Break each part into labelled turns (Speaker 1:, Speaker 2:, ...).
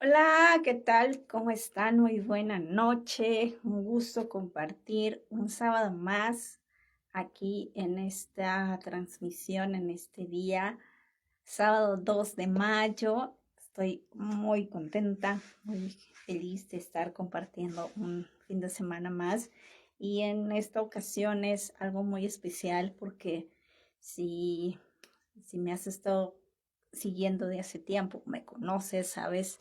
Speaker 1: Hola, ¿qué tal? ¿Cómo están? Muy buena noche. Un gusto compartir un sábado más aquí en esta transmisión, en este día, sábado 2 de mayo. Estoy muy contenta, muy feliz de estar compartiendo un fin de semana más. Y en esta ocasión es algo muy especial porque si, si me has estado siguiendo de hace tiempo, me conoces, sabes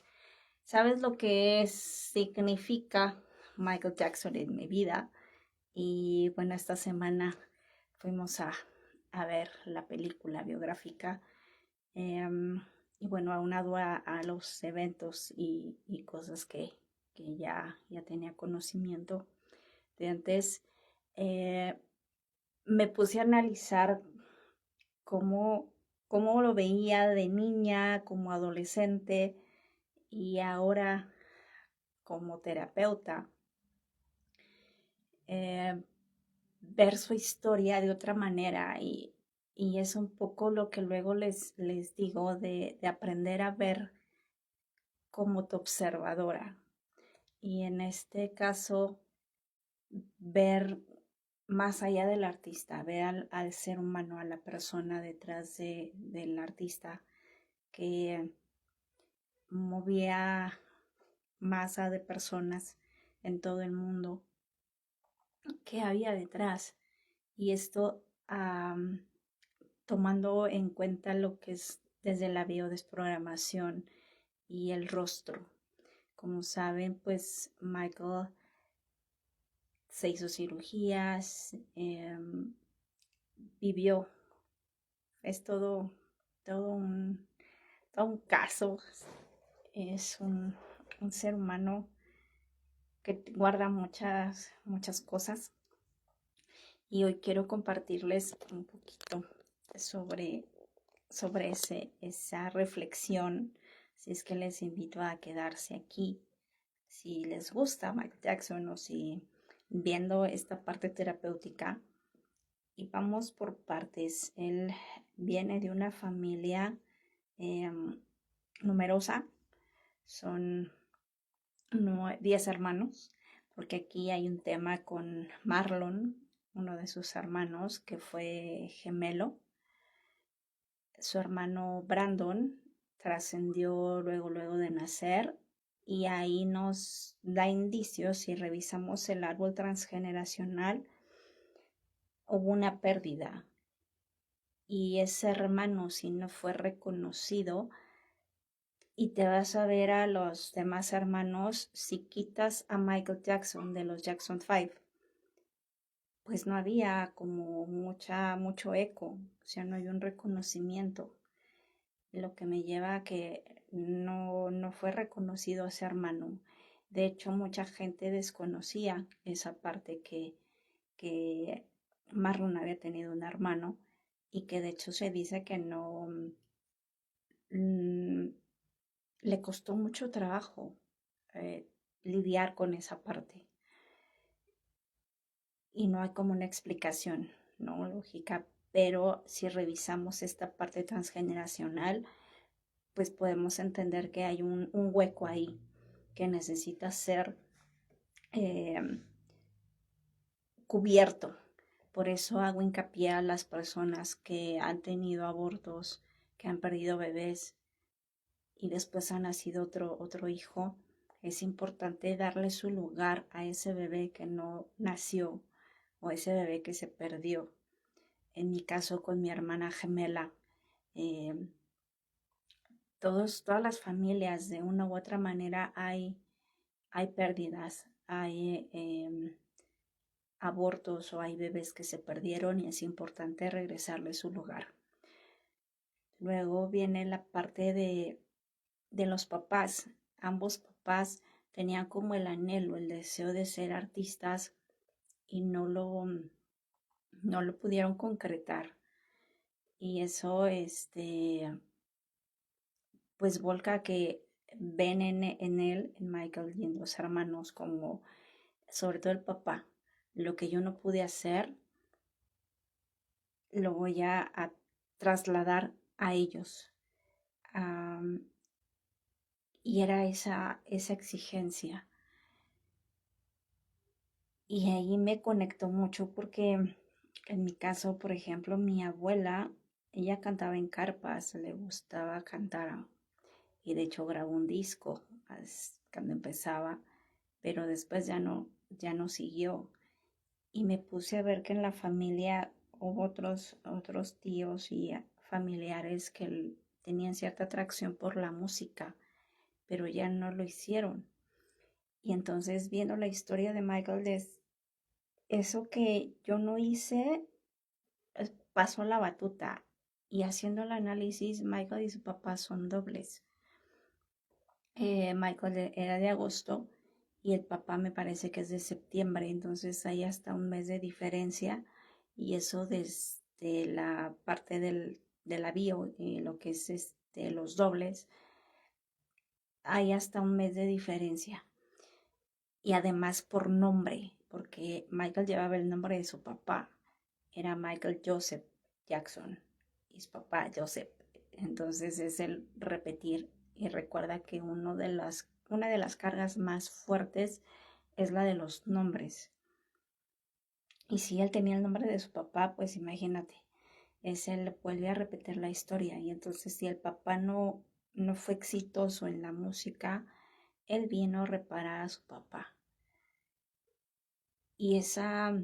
Speaker 1: lo que significa Michael Jackson en mi vida. Y bueno, esta semana fuimos a ver la película biográfica. em, y bueno, aunado a los eventos y cosas que ya tenía conocimiento de antes, eh, me puse a analizar cómo, cómo lo veía de niña, como adolescente y ahora como terapeuta. eh, Ver su historia de otra manera y es un poco lo que luego les digo de aprender a ver como tu observadora y en este caso ver más allá del artista, ver al ser humano, a la persona detrás del artista que movía masa de personas en todo el mundo, qué había detrás. Y esto tomando en cuenta lo que es desde la biodesprogramación y el rostro. Como saben, pues Michael se hizo cirugías, vivió, es todo un caso, es un ser humano que guarda muchas cosas y hoy quiero compartirles un poquito sobre esa reflexión, si es que les invito a quedarse aquí, si les gusta Michael Jackson o si viendo esta parte terapéutica. Y vamos por partes. Él viene de una familia eh, numerosa, son 10 hermanos, porque aquí hay un tema con Marlon, uno de sus hermanos que fue gemelo. Su hermano Brandon trascendió luego de nacer y ahí nos da indicios, si revisamos el árbol transgeneracional, hubo una pérdida y ese hermano si no fue reconocido y te vas a ver a los demás hermanos, si quitas a Michael Jackson de los Jackson 5, pues no había como mucho eco, o sea, no hay un reconocimiento. Lo que me lleva a que no fue reconocido ese hermano. De hecho, mucha gente desconocía esa parte que Marlon había tenido un hermano y que de hecho se dice que no mm, le costó mucho trabajo eh, lidiar con esa parte y no hay como una explicación, ¿no? Lógica, pero si revisamos esta parte transgeneracional, pues podemos entender que hay un hueco ahí que necesita ser eh, cubierto. Por eso hago hincapié a las personas que han tenido abortos, que han perdido bebés y después ha nacido otro hijo. Es importante darle su lugar a ese bebé que no nació o ese bebé que se perdió. En mi caso con mi hermana gemela, eh, todas las familias de una u otra manera hay pérdidas, hay abortos o hay bebés que se perdieron y es importante regresarle su lugar. Luego viene la parte de los papás. Ambos papás tenían como el anhelo, el deseo de ser artistas y no lo pudieron concretar. Y eso, pues volca que ven en él, en Michael y en los hermanos, como sobre todo el papá, lo que yo no pude hacer, lo voy a trasladar a ellos. Um, Y era esa exigencia. Y ahí me conectó mucho porque en mi caso, por ejemplo, mi abuela, ella cantaba en carpas, le gustaba cantar y de hecho grabó un disco cuando empezaba, pero después ya no siguió. Y me puse a ver que en la familia hubo otros tíos y familiares que tenían cierta atracción por la música, pero ya no lo hicieron. Y entonces viendo la historia de Michael, eso que yo no hice, pasó la batuta. Y haciendo el análisis, Michael y su papá son dobles. Michael era de agosto y el papá me parece que es de septiembre, entonces hay hasta un mes de diferencia y eso desde la parte de la bio y lo que es los dobles, hay hasta un mes de diferencia. Y además por nombre, porque Michael llevaba el nombre de su papá, era Michael Joseph Jackson y su papá Joseph. Entonces es el repetir y recuerda que una de las cargas más fuertes es la de los nombres. Y si él tenía el nombre de su papá, pues imagínate, él vuelve a repetir la historia. Y entonces si el papá no fue exitoso en la música, él vino a reparar a su papá. Y esa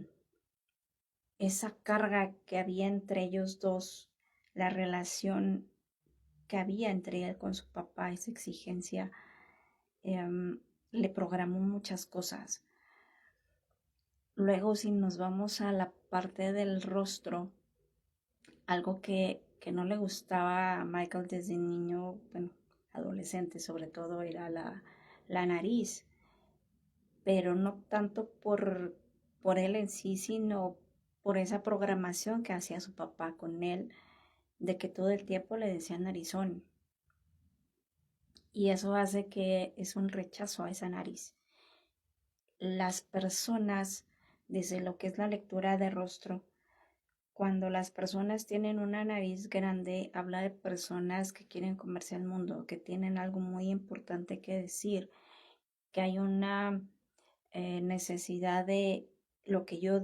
Speaker 1: carga que había entre ellos dos, la relación que había entre él con su papá, esa exigencia, le programó muchas cosas. Luego, si nos vamos a la parte del rostro, algo que no le gustaba a Michael desde niño, bueno, adolescente sobre todo, era la nariz, pero no tanto por él en sí, sino por esa programación que hacía su papá con él, de que todo el tiempo le decía narizón. Y eso hace que es un rechazo a esa nariz. Las personas, desde lo que es la lectura de rostro, cuando las personas tienen una nariz grande, habla de personas que quieren comerse el mundo, que tienen algo muy importante que decir, que hay una necesidad de lo que yo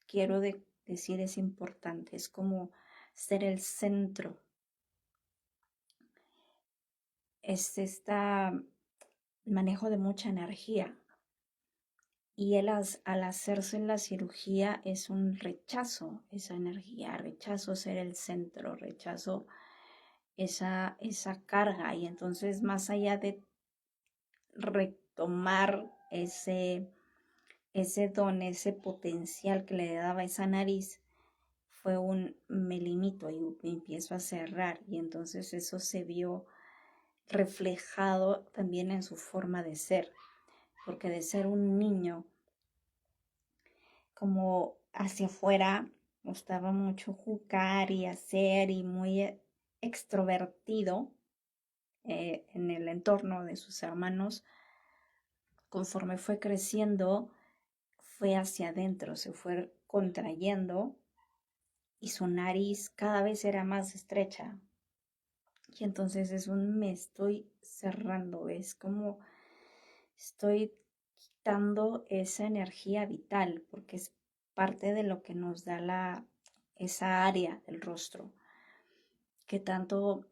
Speaker 1: quiero decir es importante, es como ser el centro. Es este manejo de mucha energía. Y él al hacerse la cirugía es un rechazo, esa energía, rechazo ser el centro, rechazo esa carga. Y entonces más allá de retomar ese don, ese potencial que le daba esa nariz, fue me limito y me empiezo a cerrar. Y entonces eso se vio reflejado también en su forma de ser, porque de ser un niño como hacia afuera, gustaba mucho jugar y hacer y muy extrovertido en el entorno de sus hermanos. Conforme fue creciendo, fue hacia adentro, se fue contrayendo y su nariz cada vez era más estrecha. Y entonces me estoy cerrando, es como estoy quitando esa energía vital, porque es parte de lo que nos da esa área del rostro, que tanto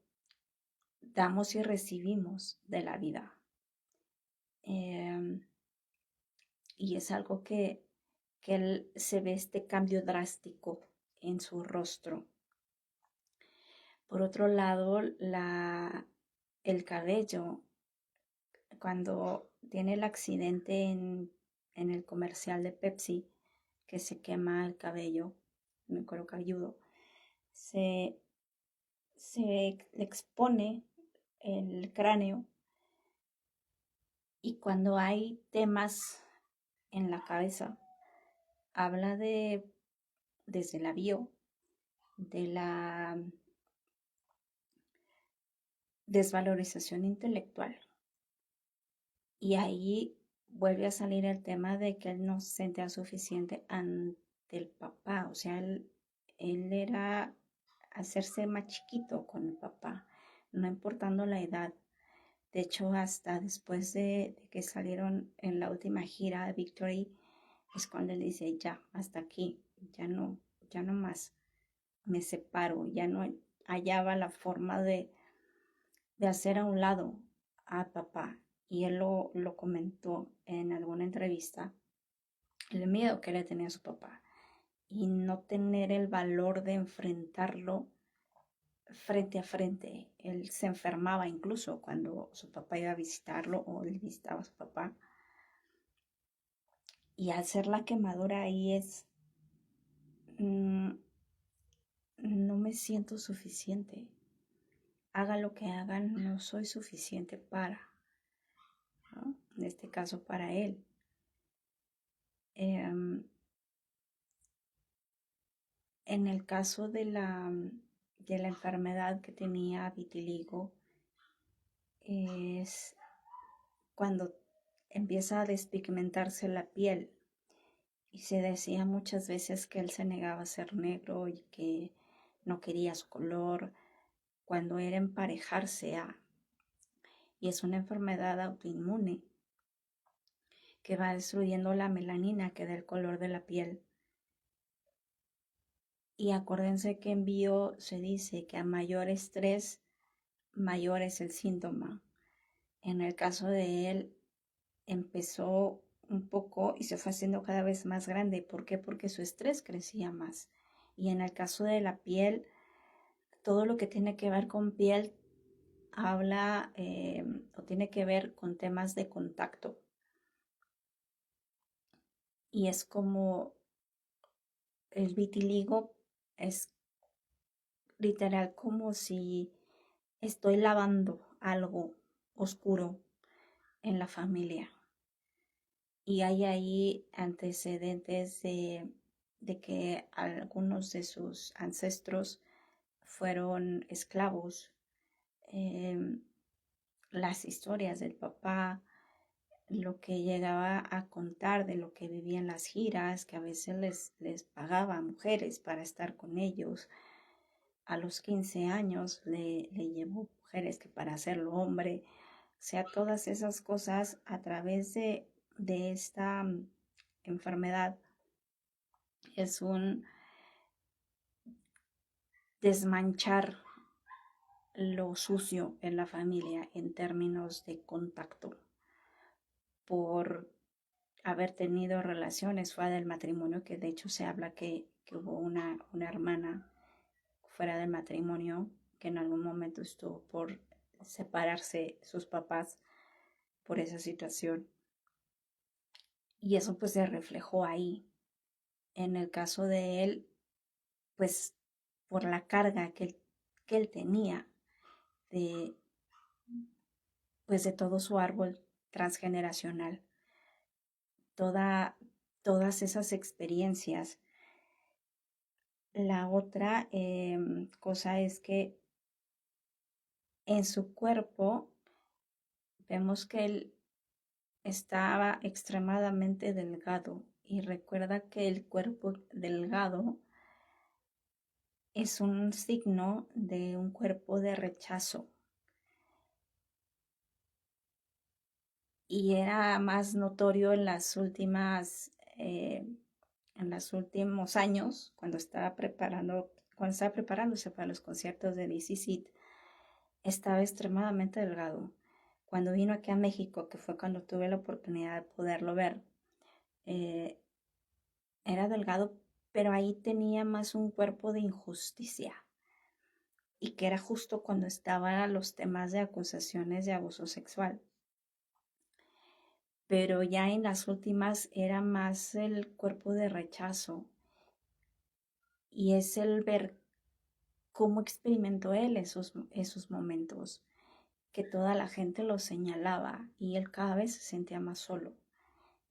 Speaker 1: damos y recibimos de la vida. Y es algo que él se ve este cambio drástico en su rostro. Por otro lado, el cabello, cuando tiene el accidente en el comercial de Pepsi, que se quema el cabello, me cuero cabelludo, se le expone el cráneo y cuando hay temas en la cabeza, habla desde la bio, de la desvalorización intelectual. Y ahí vuelve a salir el tema de que él no se sentía suficiente ante el papá. O sea, él era hacerse más chiquito con el papá, no importando la edad. De hecho, hasta después de que salieron en la última gira de Victory, es cuando él dice, ya, hasta aquí, ya no más, me separo, ya no hallaba la forma de hacer a un lado a papá. Y él lo comentó en alguna entrevista, el miedo que le tenía a su papá y no tener el valor de enfrentarlo frente a frente. Él se enfermaba incluso cuando su papá iba a visitarlo o él visitaba a su papá. Y hacer la quemadura ahí es, mm, no me siento suficiente. Haga lo que hagan, no soy suficiente para, ¿no? En este caso para él. En el caso de la enfermedad que tenía vitiligo, es cuando empieza a despigmentarse la piel y se decía muchas veces que él se negaba a ser negro y que no quería su color cuando era emparejarse a, y es una enfermedad autoinmune que va destruyendo la melanina que da el color de la piel. Y acuérdense que en bio se dice que a mayor estrés, mayor es el síntoma. En el caso de él, empezó un poco y se fue haciendo cada vez más grande. ¿Por qué? Porque su estrés crecía más. Y en el caso de la piel, todo lo que tiene que ver con piel habla o tiene que ver con temas de contacto. Y es como el vitiligo es literal como si estoy lavando algo oscuro en la familia. Y hay ahí antecedentes de que algunos de sus ancestros fueron esclavos. Em, las historias del papá, lo que llegaba a contar de lo que vivía en las giras, que a veces les pagaba a mujeres para estar con ellos. A los 15 años le llevó mujeres que para hacerlo hombre. O sea, todas esas cosas a través de esta enfermedad es un desmanchar lo sucio en la familia en términos de contacto por haber tenido relaciones fuera del matrimonio, que de hecho se habla que hubo una hermana fuera del matrimonio que en algún momento estuvo por separarse sus papás por esa situación. Y eso pues se reflejó ahí. En el caso de él, pues por la carga que él tenía de, pues de todo su árbol transgeneracional, todas esas experiencias. La otra cosa es que en su cuerpo vemos que él estaba extremadamente delgado y recuerda que el cuerpo delgado es un signo de un cuerpo de rechazo. Y era más notorio en los últimos años, cuando estaba preparándose para los conciertos de DC Seed, estaba extremadamente delgado. Cuando vino aquí a México, que fue cuando tuve la oportunidad de poderlo ver, eh, era delgado, pero ahí tenía más un cuerpo de injusticia. Y que era justo cuando estaban los temas de acusaciones de abuso sexual. Pero ya en las últimas era más el cuerpo de rechazo y es el ver cómo experimentó él esos momentos, que toda la gente lo señalaba y él cada vez se sentía más solo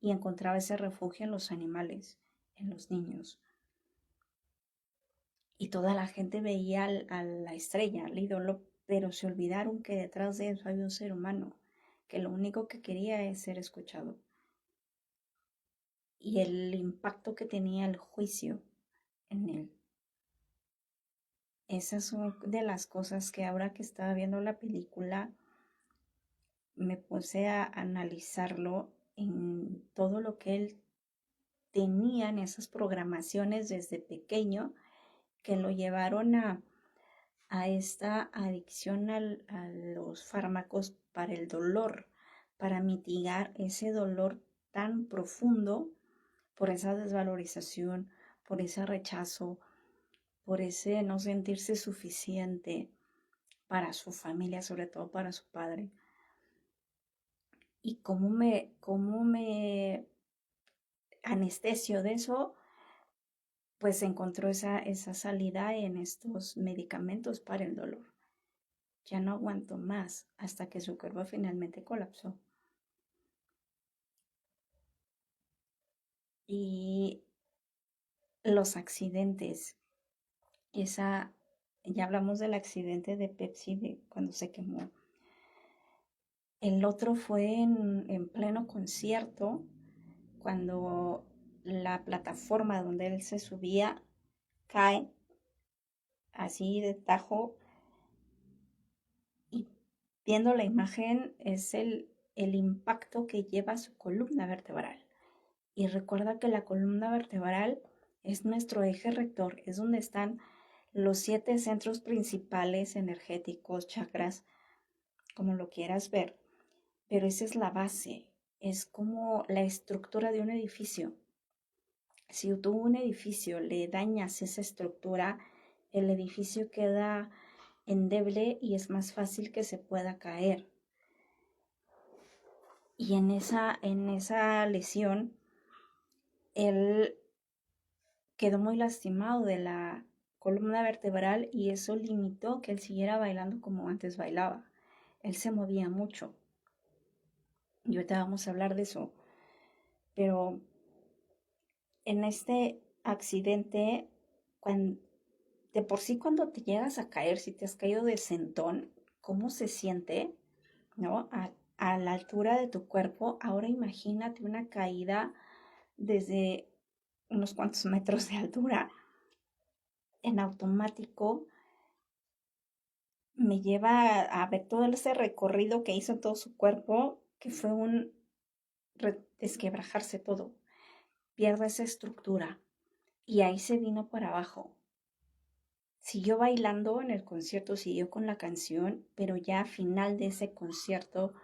Speaker 1: y encontraba ese refugio en los animales, en los niños. Y toda la gente veía a la estrella, al ídolo, pero se olvidaron que detrás de eso había un ser humano, que lo único que quería es ser escuchado. Y el impacto que tenía el juicio en él. Esas son de las cosas que ahora que estaba viendo la película me puse a analizarlo en todo lo que él tenía en esas programaciones desde pequeño que lo llevaron a esta adicción a los fármacos para el dolor, para mitigar ese dolor tan profundo por esa desvalorización, por ese rechazo, por ese no sentirse suficiente para su familia, sobre todo para su padre. Y cómo me anestesio de eso, pues encontró esa salida en estos medicamentos para el dolor. Ya no aguantó más hasta que su cuerpo finalmente colapsó. Y los accidentes, ya hablamos del accidente de Pepsi de cuando se quemó. El otro fue en pleno concierto, cuando la plataforma donde él se subía cae así de tajo, y viendo la imagen es el impacto que lleva su columna vertebral. Y recuerda que la columna vertebral es nuestro eje rector, es donde están los 7 centros principales energéticos, chakras, como lo quieras ver. Pero esa es la base, es como la estructura de un edificio. Si tú un edificio le dañas esa estructura, el edificio queda endeble y es más fácil que se pueda caer. Y en esa lesión, él quedó muy lastimado de la columna vertebral y eso limitó que él siguiera bailando como antes bailaba. Él se movía mucho. Y ahorita vamos a hablar de eso. Pero en este accidente, de por sí cuando te llegas a caer, si te has caído de sentón, ¿cómo se siente? ¿No? A la altura de tu cuerpo. Ahora imagínate una caída desde unos cuantos metros de altura. En automático me lleva a ver todo ese recorrido que hizo en todo su cuerpo, que fue un desquebrajarse todo. Pierde esa estructura y ahí se vino para abajo. Siguió bailando en el concierto, siguió con la canción, pero ya a final de ese concierto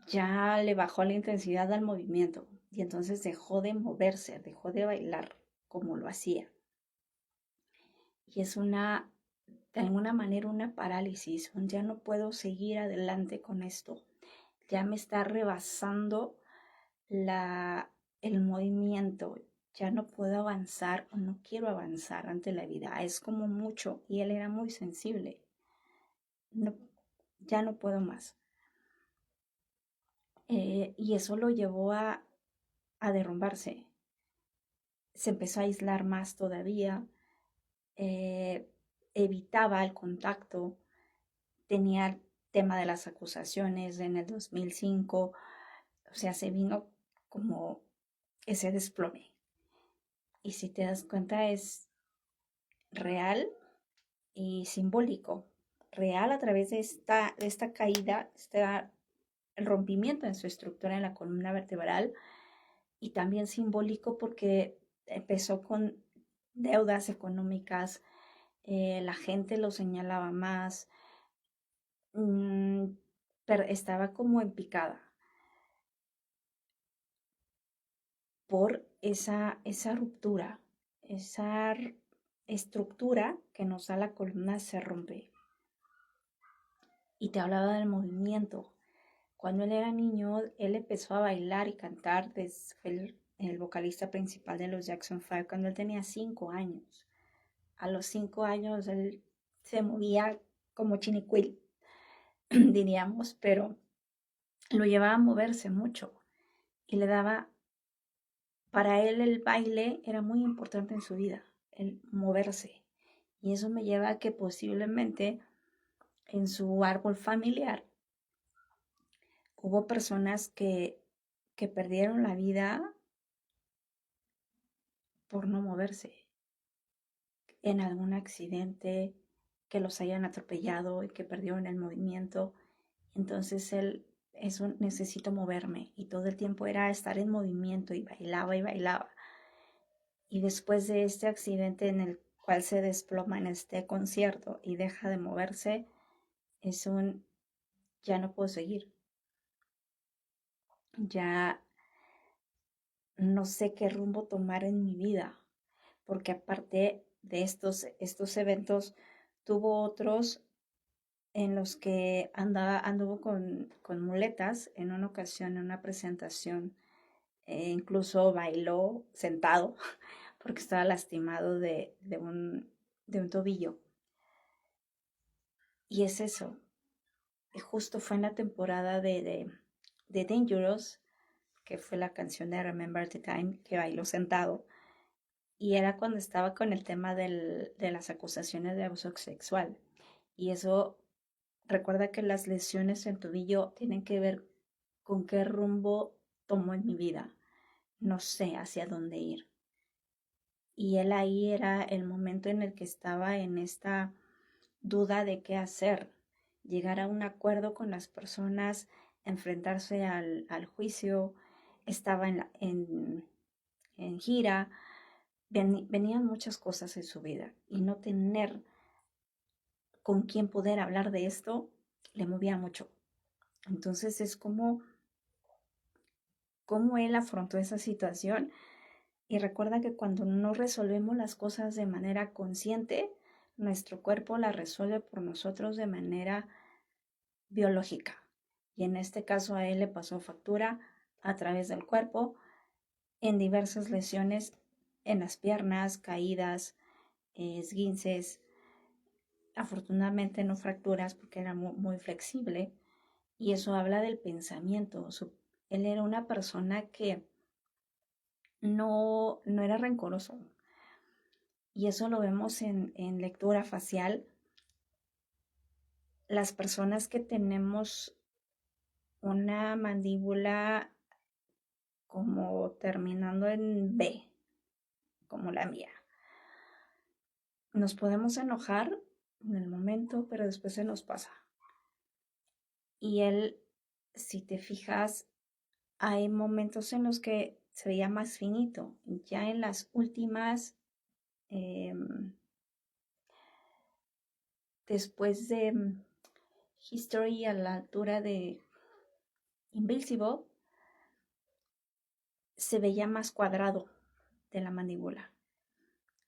Speaker 1: ya le bajó la intensidad al movimiento y entonces dejó de moverse, dejó de bailar como lo hacía. Y es de alguna manera una parálisis, ya no puedo seguir adelante con esto, ya me está rebasando el movimiento, ya no puedo avanzar o no quiero avanzar ante la vida, es como mucho y él era muy sensible, no, ya no puedo más. Y eso lo llevó a derrumbarse, se empezó a aislar más todavía, eh, evitaba el contacto, tenía el tema de las acusaciones en el 2005, o sea, se vino como ese desplome. Y si te das cuenta es real y simbólico. Real a través de esta caída, el rompimiento en su estructura en la columna vertebral, y también simbólico porque empezó con deudas económicas, la gente lo señalaba más, pero estaba como en picada por esa ruptura, esa estructura que nos da la columna se rompe. Y te hablaba del movimiento. Cuando él era niño, él empezó a bailar y cantar, fue el vocalista principal de los Jackson 5 cuando él tenía 5 años. A los 5 años él se movía como chinicuil, diríamos, pero lo llevaba a moverse mucho y le daba, para él el baile era muy importante en su vida, el moverse. Y eso me lleva a que posiblemente en su árbol familiar hubo personas que perdieron la vida por no moverse, en algún accidente, que los hayan atropellado y que perdieron el movimiento Entonces él, eso necesito moverme. Y todo el tiempo era estar en movimiento y bailaba y bailaba. Y después de este accidente en el cual se desploma en este concierto y deja de moverse, es un ya no puedo seguir. Ya no sé qué rumbo tomar en mi vida, porque aparte de estos eventos, tuvo otros en los que anduvo con muletas en una ocasión, en una presentación, incluso bailó sentado porque estaba lastimado de un tobillo. Y es eso, justo fue en la temporada de Dangerous, que fue la canción de Remember the Time, que bailó sentado. Y era cuando estaba con el tema de las acusaciones de abuso sexual. Y eso, recuerda que las lesiones en tobillo tienen que ver con qué rumbo tomo en mi vida. No sé hacia dónde ir. Y él ahí era el momento en el que estaba en esta duda de qué hacer, llegar a un acuerdo con las personas, enfrentarse al juicio, estaba en gira, venían muchas cosas en su vida y no tener con quién poder hablar de esto le movía mucho. Entonces es como él afrontó esa situación y recuerda que cuando no resolvemos las cosas de manera consciente, nuestro cuerpo las resuelve por nosotros de manera biológica. Y en este caso a él le pasó factura a través del cuerpo en diversas lesiones en las piernas, caídas, esguinces, afortunadamente no fracturas porque era muy flexible y eso habla del pensamiento. Él era una persona que no era rencoroso y eso lo vemos en lectura facial. Las personas que tenemos una mandíbula como terminando en B, como la mía. Nos podemos enojar en el momento, pero después se nos pasa. Y él, si te fijas, hay momentos en los que se veía más finito. Ya en las últimas, eh, después de History a la altura de Invincible, se veía más cuadrado de la mandíbula.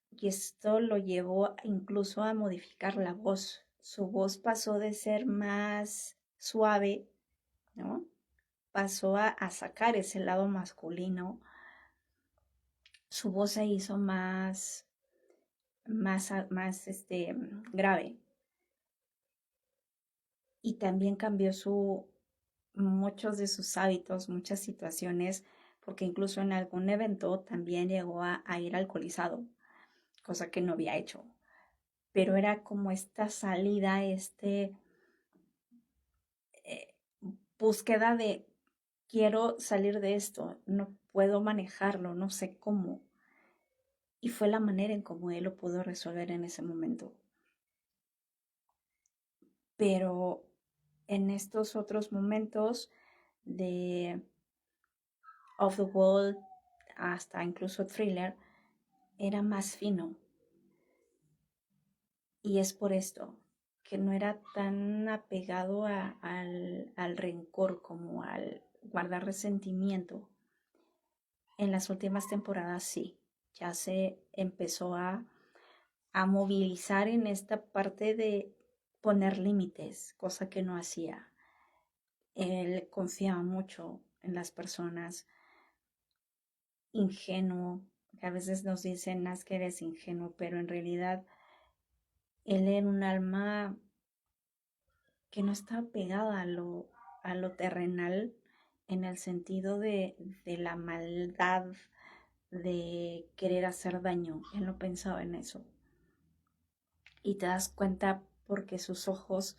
Speaker 1: Y esto lo llevó incluso a modificar la voz. Su voz pasó de ser más suave, ¿no? Pasó a sacar ese lado masculino. Su voz se hizo más grave. Y también cambió muchos de sus hábitos, muchas situaciones, porque incluso en algún evento también llegó a ir alcoholizado, cosa que no había hecho. Pero era como esta salida, eh, búsqueda de quiero salir de esto, no puedo manejarlo, no sé cómo. Y fue la manera en cómo él lo pudo resolver en ese momento. Pero en estos otros momentos de Off the Wall hasta incluso Thriller, era más fino. Y es por esto que no era tan apegado al rencor como al guardar resentimiento. En las últimas temporadas sí, ya se empezó a movilizar en esta parte de poner límites, cosa que no hacía. Él confiaba mucho en las personas, ingenuo, que a veces nos dicen, "Haz que eres ingenuo", pero en realidad él era un alma que no está pegada a lo terrenal en el sentido de la maldad, de querer hacer daño. Él no pensaba en eso. Y te das cuenta porque sus ojos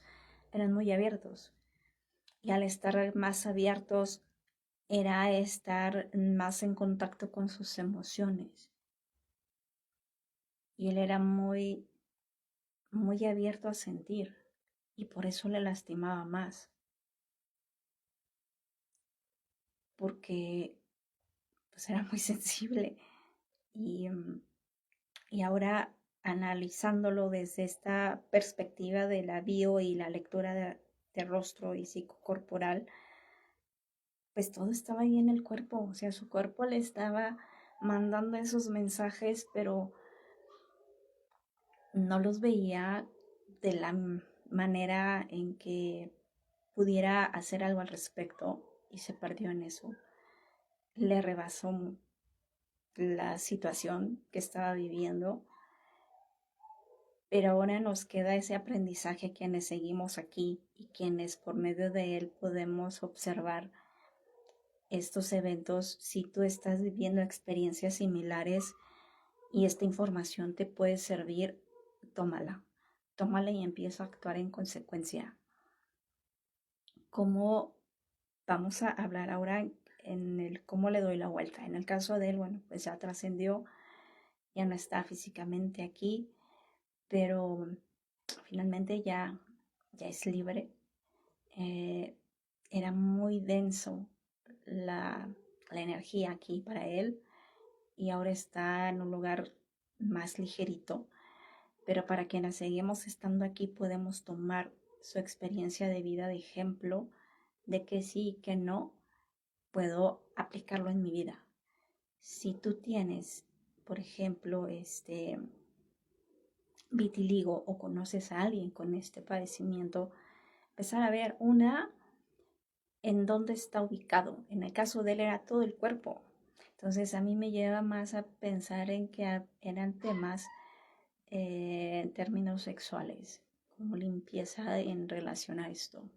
Speaker 1: eran muy abiertos. Y al estar más abiertos era estar más en contacto con sus emociones. Y él era muy, muy abierto a sentir. Y por eso le lastimaba más. porque pues era muy sensible y, y ahora analizándolo desde esta perspectiva de la bio y la lectura de rostro y psicocorporal, pues todo estaba ahí en el cuerpo, o sea, su cuerpo le estaba mandando esos mensajes, pero no los veía de la manera en que pudiera hacer algo al respecto y se perdió en eso. Le rebasó la situación que estaba viviendo, pero ahora nos queda ese aprendizaje quienes seguimos aquí y quienes por medio de él podemos observar estos eventos. Si tú estás viviendo experiencias similares y esta información te puede servir, tómala y empieza a actuar en consecuencia. ¿Cómo vamos a hablar ahora en el cómo le doy la vuelta? En el caso de él, bueno, pues ya trascendió, ya no está físicamente aquí, pero finalmente ya es libre. Era muy denso la energía aquí para él y ahora está en un lugar más ligerito, pero para quienes seguimos estando aquí podemos tomar su experiencia de vida de ejemplo de que sí y que no puedo aplicarlo en mi vida. Si tú tienes, por ejemplo, vitiligo o conoces a alguien con este padecimiento, empezar a ver en dónde está ubicado. En el caso de él era todo el cuerpo. Entonces a mí me lleva más a pensar en que eran temas en términos sexuales, como limpieza en relación a esto.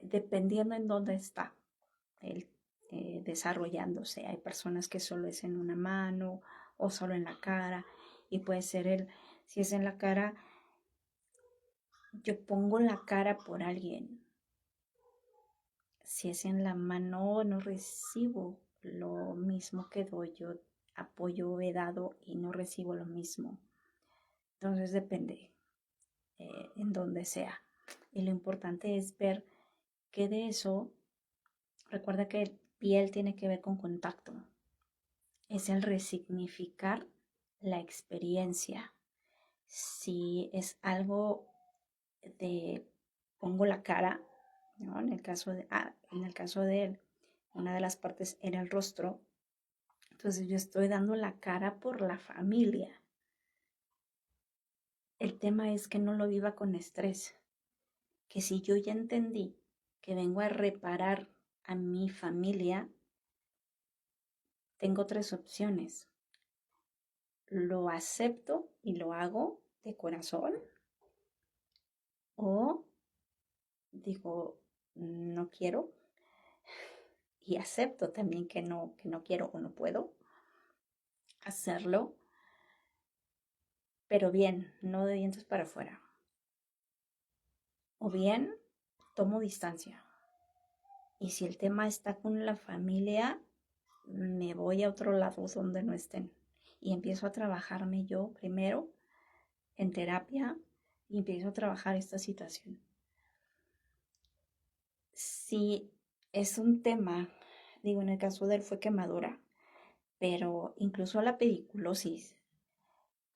Speaker 1: Dependiendo en dónde está él desarrollándose. Hay personas que solo es en una mano o solo en la cara y puede ser si es en la cara, yo pongo la cara por alguien. Si es en la mano, no recibo lo mismo que doy. Yo apoyo he dado y no recibo lo mismo. Entonces depende en donde sea. Y lo importante es ver que de eso, recuerda que piel tiene que ver con contacto. Es el resignificar la experiencia. Si es algo de pongo la cara, ¿no? En el caso de él, una de las partes era el rostro. Entonces yo estoy dando la cara por la familia. El tema es que no lo viva con estrés. Que si yo ya entendí que vengo a reparar a mi familia, tengo tres opciones. Lo acepto y lo hago de corazón. O digo, no quiero. Y acepto también que no quiero o no puedo hacerlo. Pero bien, no de dientes para afuera. O bien, tomo distancia. Y si el tema está con la familia, me voy a otro lado donde no estén. Y empiezo a trabajarme yo primero en terapia y empiezo a trabajar esta situación. Si es un tema, digo, en el caso de él fue quemadura, pero incluso la pediculosis.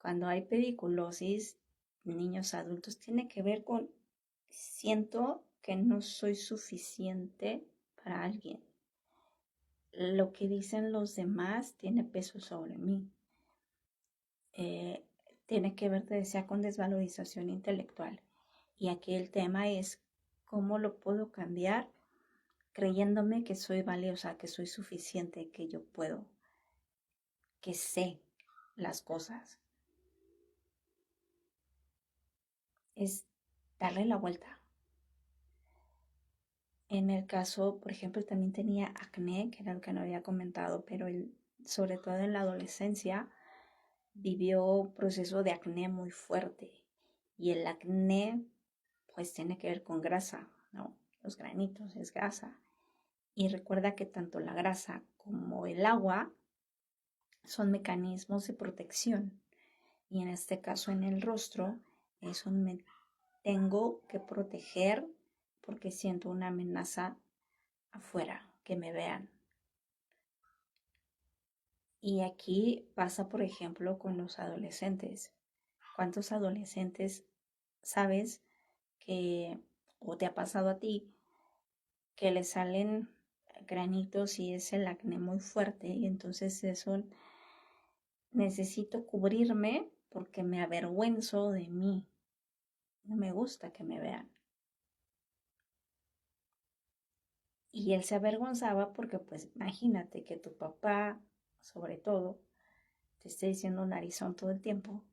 Speaker 1: Cuando hay pediculosis, niños adultos, tiene que ver con siento que no soy suficiente para alguien. Lo que dicen los demás tiene peso sobre mí. Tiene que ver, te decía, con desvalorización intelectual. Y aquí el tema es cómo lo puedo cambiar creyéndome que soy valiosa, que soy suficiente, que yo puedo, que sé las cosas. Es darle la vuelta. En el caso, por ejemplo, también tenía acné, que era lo que no había comentado, pero él, sobre todo en la adolescencia, vivió un proceso de acné muy fuerte. Y el acné, pues, tiene que ver con grasa, ¿no? Los granitos es grasa. Y recuerda que tanto la grasa como el agua son mecanismos de protección. Y en este caso, en el rostro, es me tengo que proteger porque siento una amenaza afuera, que me vean. Y aquí pasa, por ejemplo, con los adolescentes. ¿Cuántos adolescentes sabes que, o te ha pasado a ti, que le salen granitos y es el acné muy fuerte y entonces eso necesito cubrirme porque me avergüenzo de mí, no me gusta que me vean? Y él se avergonzaba porque pues imagínate que tu papá, sobre todo, te esté diciendo narizón todo el tiempo.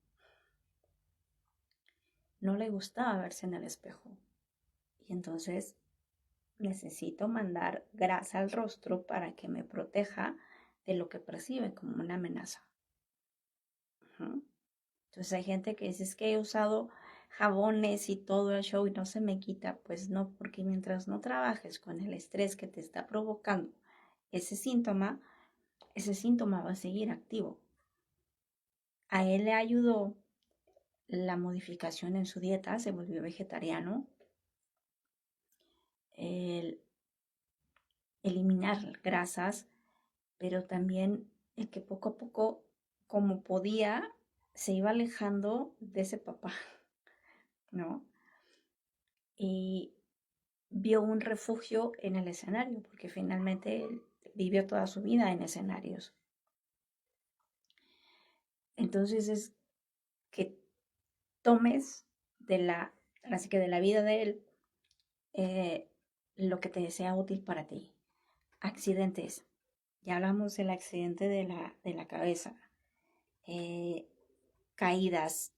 Speaker 1: No le gustaba verse en el espejo. Y entonces necesito mandar grasa al rostro para que me proteja de lo que percibe como una amenaza. Entonces hay gente que dice, es que he usado jabones y todo el show y no se me quita. Pues no, porque mientras no trabajes con el estrés que te está provocando ese síntoma va a seguir activo. A él le ayudó la modificación en su dieta, se volvió vegetariano, el eliminar grasas, pero también el que poco a poco, como podía, se iba alejando de ese papá, ¿no? Y vio un refugio en el escenario, porque finalmente él vivió toda su vida en escenarios. Entonces es que tomes así que de la vida de él, lo que te sea útil para ti. Accidentes. Ya hablamos del accidente de la cabeza. Eh, Caídas.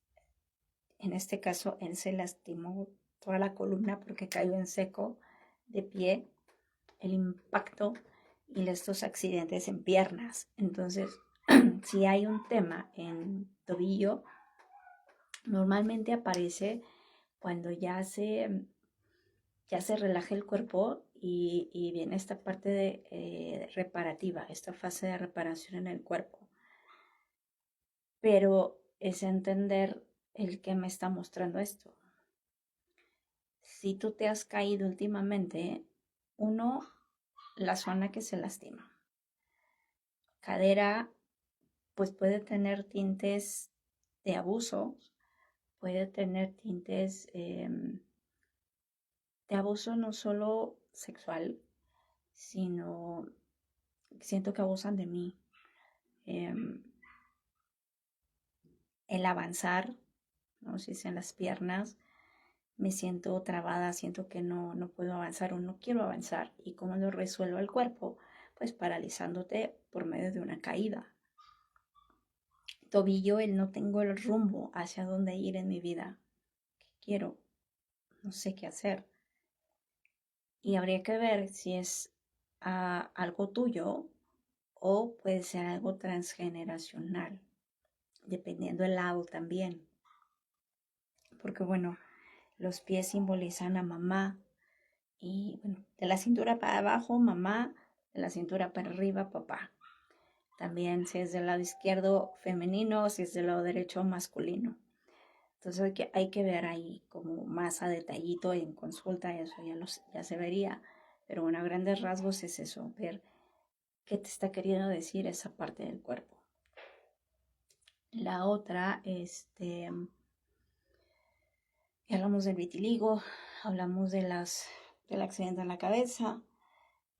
Speaker 1: En este caso, él se lastimó toda la columna porque cayó en seco de pie, el impacto y estos accidentes en piernas. Entonces, si hay un tema en tobillo, normalmente aparece cuando ya se relaja el cuerpo y viene esta parte reparativa, esta fase de reparación en el cuerpo. Pero es entender el que me está mostrando esto. Si tú te has caído últimamente, uno, la zona que se lastima. Cadera, pues puede tener tintes de abuso, puede tener tintes de abuso no solo sexual, sino siento que abusan de mí. El avanzar, ¿no? Si es en las piernas, me siento trabada, siento que no puedo avanzar o no quiero avanzar. ¿Y cómo lo resuelvo el cuerpo? Pues paralizándote por medio de una caída. Tobillo, el no tengo el rumbo hacia dónde ir en mi vida. ¿Qué quiero? No sé qué hacer. Y habría que ver si es algo tuyo o puede ser algo transgeneracional, dependiendo del lado también. Porque bueno, los pies simbolizan a mamá y bueno, de la cintura para abajo, mamá, de la cintura para arriba, papá. También si es del lado izquierdo, femenino, si es del lado derecho, masculino. Entonces hay que ver ahí como más a detallito en consulta, eso ya se vería. Pero bueno, a grandes rasgos es eso, ver qué te está queriendo decir esa parte del cuerpo. La otra, ya hablamos del vitiligo, hablamos del accidente en la cabeza,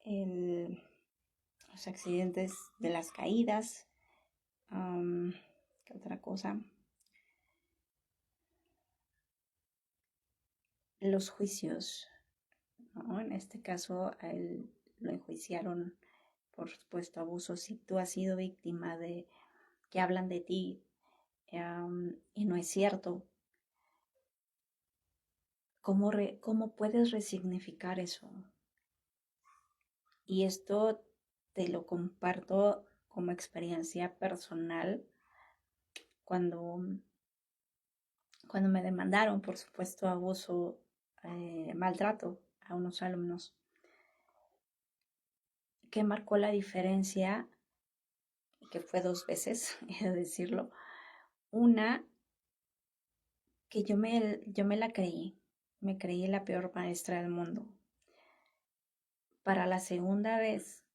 Speaker 1: los accidentes de las caídas. ¿Qué otra cosa? Los juicios, ¿no? En este caso, a él lo enjuiciaron por supuesto abuso. Si tú has sido víctima de que hablan de ti y no es cierto, ¿cómo puedes resignificar eso? Y esto te lo comparto como experiencia personal cuando, cuando me demandaron por supuesto abuso, maltrato a unos alumnos. ¿Qué marcó la diferencia? Que fue 2 veces, he de decirlo. Una, que yo me la creí, me creí la peor maestra del mundo. para la segunda vez,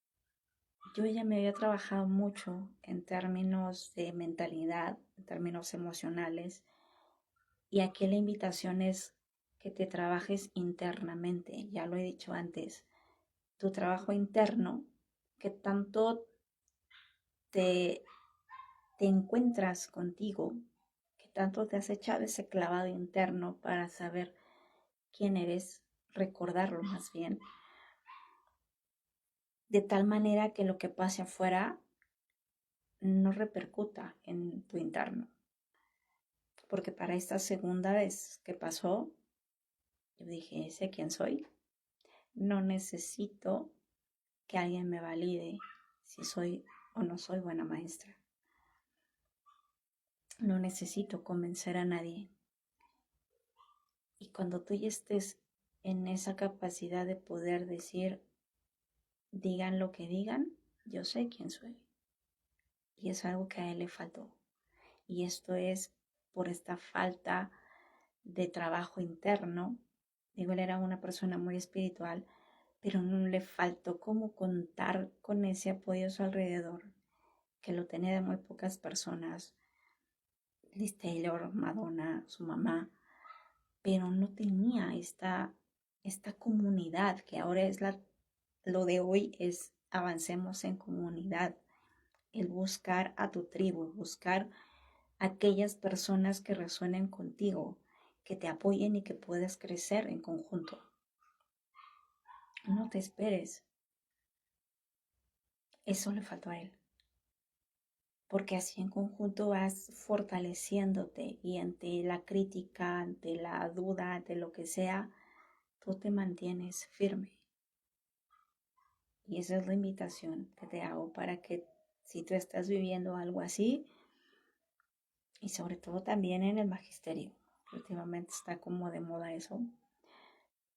Speaker 1: yo ya me había trabajado mucho en términos de mentalidad, en términos emocionales, y aquí la invitación es que te trabajes internamente, ya lo he dicho antes, tu trabajo interno, que tanto te, te encuentras contigo, que tanto te has echado ese clavado interno para saber quién eres, recordarlo más bien, de tal manera que lo que pase afuera no repercuta en tu interno. Porque para esta segunda vez que pasó, yo dije, sé quién soy, no necesito que alguien me valide si soy o no soy buena maestra. No necesito convencer a nadie. Y cuando tú ya estés en esa capacidad de poder decir, digan lo que digan, yo sé quién soy. Y es algo que a él le faltó. Y esto es por esta falta de trabajo interno. Digo, él era una persona muy espiritual, pero no le faltó cómo contar con ese apoyo a su alrededor, que lo tenía de muy pocas personas. Liz Taylor, Madonna, su mamá, pero no tenía esta comunidad que ahora es lo de hoy es avancemos en comunidad, el buscar a tu tribu, buscar aquellas personas que resuenen contigo, que te apoyen y que puedas crecer en conjunto. No te esperes. Eso le faltó a él. Porque así en conjunto vas fortaleciéndote y ante la crítica, ante la duda, ante lo que sea, tú te mantienes firme. Y esa es la invitación que te hago para que si tú estás viviendo algo así, y sobre todo también en el magisterio, últimamente está como de moda eso,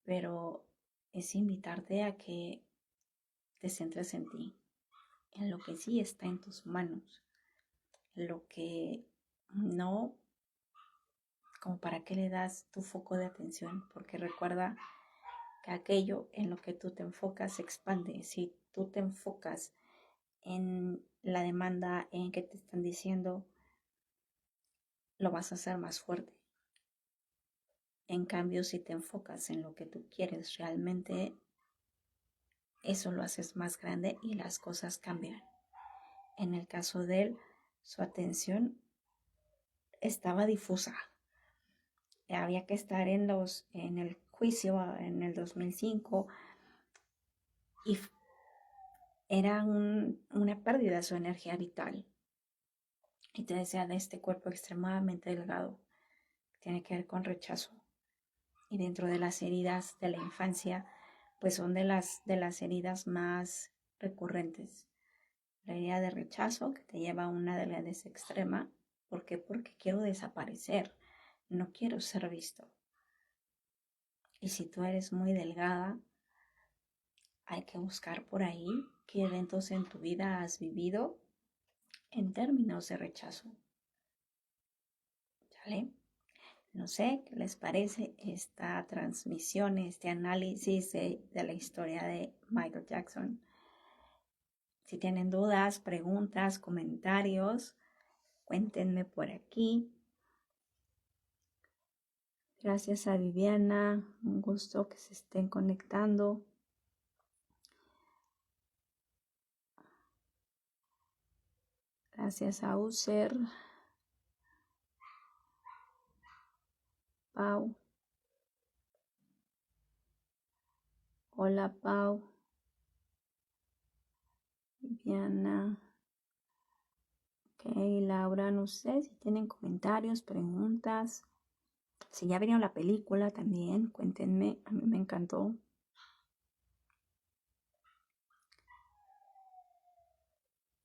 Speaker 1: pero es invitarte a que te centres en ti, en lo que sí está en tus manos, lo que no, como para qué le das tu foco de atención, porque recuerda que aquello en lo que tú te enfocas se expande. Si tú te enfocas en la demanda, en que te están diciendo, lo vas a hacer más fuerte. En cambio, si te enfocas en lo que tú quieres realmente, eso lo haces más grande y las cosas cambian. En el caso de él, su atención estaba difusa. Había que estar en el juicio en el 2005 y era una pérdida de su energía vital. Y te decía de este cuerpo extremadamente delgado, que tiene que ver con rechazo. Y dentro de las heridas de la infancia, pues son de las heridas más recurrentes. La herida de rechazo, que te lleva a una delgadez extrema. ¿Por qué? Porque quiero desaparecer, no quiero ser visto. Y si tú eres muy delgada, hay que buscar por ahí qué eventos en tu vida has vivido en términos de rechazo. ¿Sale? No sé qué les parece esta transmisión, este análisis de la historia de Michael Jackson. Si tienen dudas, preguntas, comentarios, cuéntenme por aquí. Gracias a Viviana, un gusto que se estén conectando. Gracias a User, Pau. Hola Pau, Viviana. Ok, Laura, no sé si tienen comentarios, preguntas. Si ya vieron la película también, cuéntenme, a mí me encantó.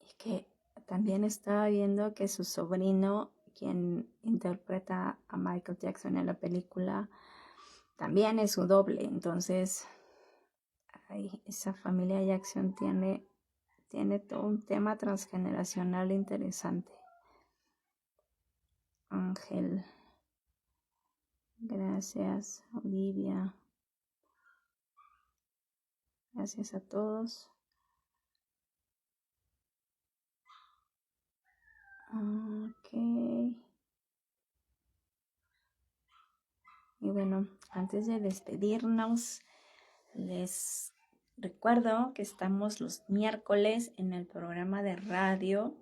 Speaker 1: Y que también estaba viendo que su sobrino, quien interpreta a Michael Jackson en la película, también es su doble. Entonces, esa familia Jackson tiene todo un tema transgeneracional interesante. Ángel, gracias. Olivia, Gracias a todos. Ok. Y bueno, antes de despedirnos, les recuerdo que estamos los miércoles en el programa de radio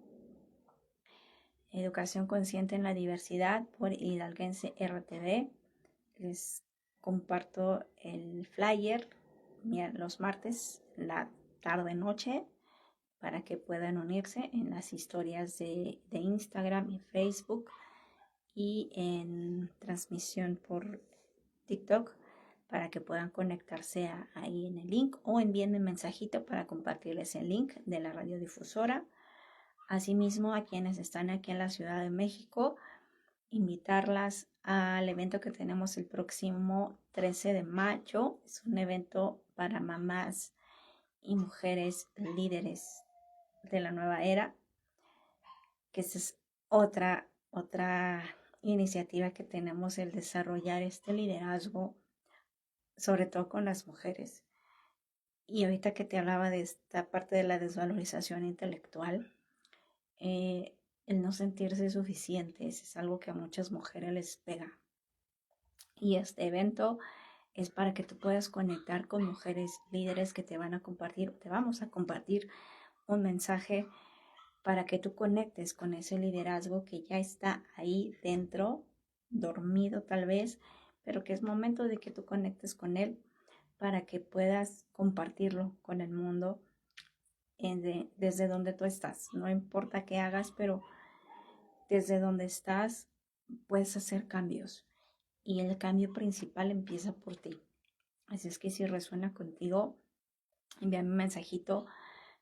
Speaker 1: Educación Consciente en la Diversidad por Hidalguense RTV. Les comparto el flyer los martes, la tarde-noche, para que puedan unirse en las historias de Instagram y Facebook y en transmisión por TikTok para que puedan conectarse ahí en el link o envíenme un mensajito para compartirles el link de la radiodifusora. Asimismo, a quienes están aquí en la Ciudad de México, invitarlas al evento que tenemos el próximo 13 de mayo. Es un evento para mamás y mujeres líderes de la nueva era, que esa es otra iniciativa que tenemos, el desarrollar este liderazgo, sobre todo con las mujeres. Y ahorita que te hablaba de esta parte de la desvalorización intelectual, el no sentirse suficientes es algo que a muchas mujeres les pega. Y este evento es para que tú puedas conectar con mujeres líderes que te vamos a compartir un mensaje para que tú conectes con ese liderazgo que ya está ahí dentro, dormido tal vez, pero que es momento de que tú conectes con él para que puedas compartirlo con el mundo desde donde tú estás. No importa qué hagas, pero desde donde estás puedes hacer cambios y el cambio principal empieza por ti. Así es que si resuena contigo, envíame un mensajito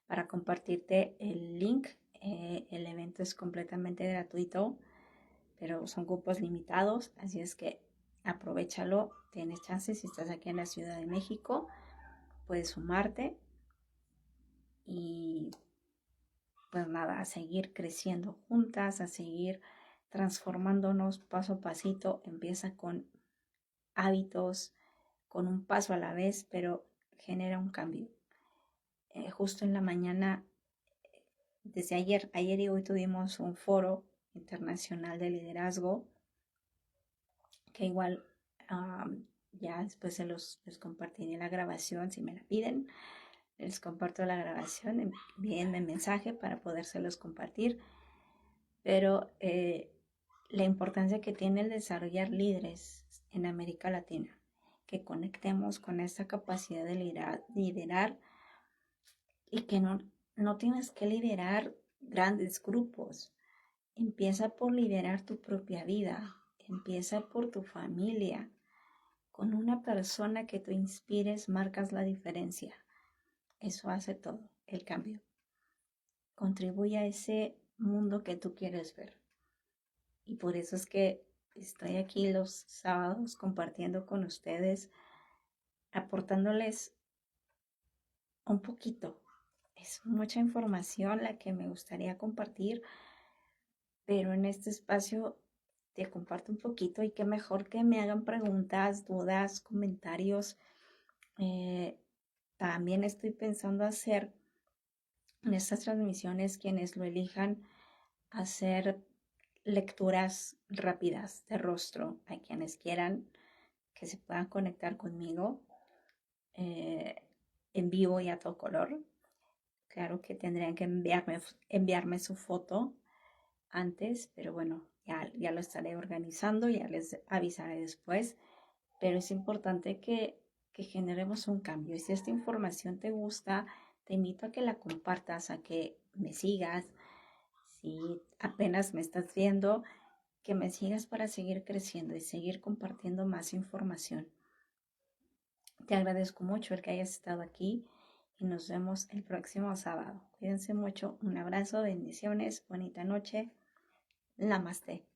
Speaker 1: para compartirte el link. El evento es completamente gratuito, pero son cupos limitados, así es que aprovéchalo. Tienes chance, si estás aquí en la Ciudad de México, puedes sumarte y pues nada, a seguir creciendo juntas, a seguir transformándonos paso a pasito. Empieza con hábitos, con un paso a la vez, pero genera un cambio. Justo en la mañana, desde ayer y hoy tuvimos un foro internacional de liderazgo que igual ya después les compartiré la grabación si me la piden. Les comparto la grabación, envíenme mensaje para podérselos compartir. Pero la importancia que tiene el desarrollar líderes en América Latina, que conectemos con esta capacidad de liderar y que no tienes que liderar grandes grupos. Empieza por liderar tu propia vida, empieza por tu familia. Con una persona que tú inspires, marcas la diferencia. Eso hace todo, el cambio. Contribuye a ese mundo que tú quieres ver. Y por eso es que estoy aquí los sábados compartiendo con ustedes, aportándoles un poquito. Es mucha información la que me gustaría compartir, pero en este espacio te comparto un poquito y qué mejor que me hagan preguntas, dudas, comentarios. También estoy pensando hacer en estas transmisiones, quienes lo elijan, hacer lecturas rápidas de rostro a quienes quieran que se puedan conectar conmigo en vivo y a todo color. Claro que tendrían que enviarme su foto antes, pero bueno, ya lo estaré organizando, ya les avisaré después. Pero es importante que generemos un cambio. Y si esta información te gusta, te invito a que la compartas, a que me sigas. Si apenas me estás viendo, que me sigas para seguir creciendo y seguir compartiendo más información. Te agradezco mucho el que hayas estado aquí y nos vemos el próximo sábado. Cuídense mucho, un abrazo, bendiciones, bonita noche. Namaste.